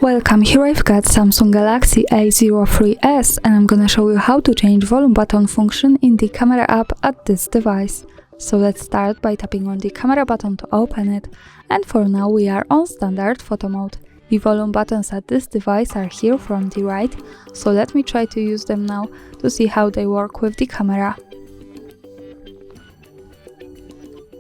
Welcome, here I've got Samsung Galaxy A03s and I'm gonna show you how to change volume button function in the camera app at this device. So let's start by tapping on the camera button to open it, and for now we are on standard photo mode. The volume buttons at this device are here from the right, so let me try to use them now to see how they work with the camera.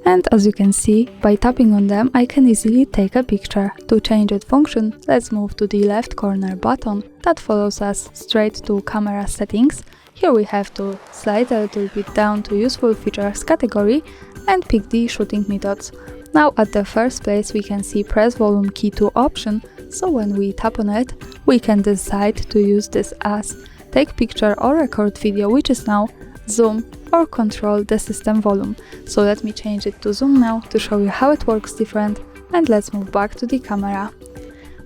And as you can see, by tapping on them I can easily take a picture. To change its function, let's move to the left corner button that follows us straight to camera settings. Here we have to slide a little bit down to useful features category and pick the shooting methods. Now at the first place we can see press volume key 2 option, so when we tap on it, we can decide to use this as take picture or record video, which is now zoom or control the system volume. So let me change it to zoom now to show you how it works different, and let's move back to the camera.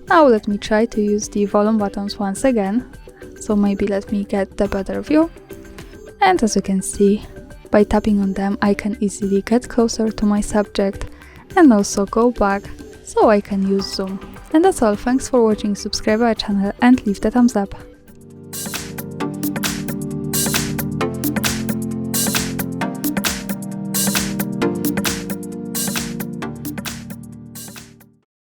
Now let me try to use the volume buttons once again, so maybe let me get the better view. And as you can see, by tapping on them I can easily get closer to my subject and also go back so I can use zoom. And that's all, thanks for watching, subscribe our channel and leave the thumbs up.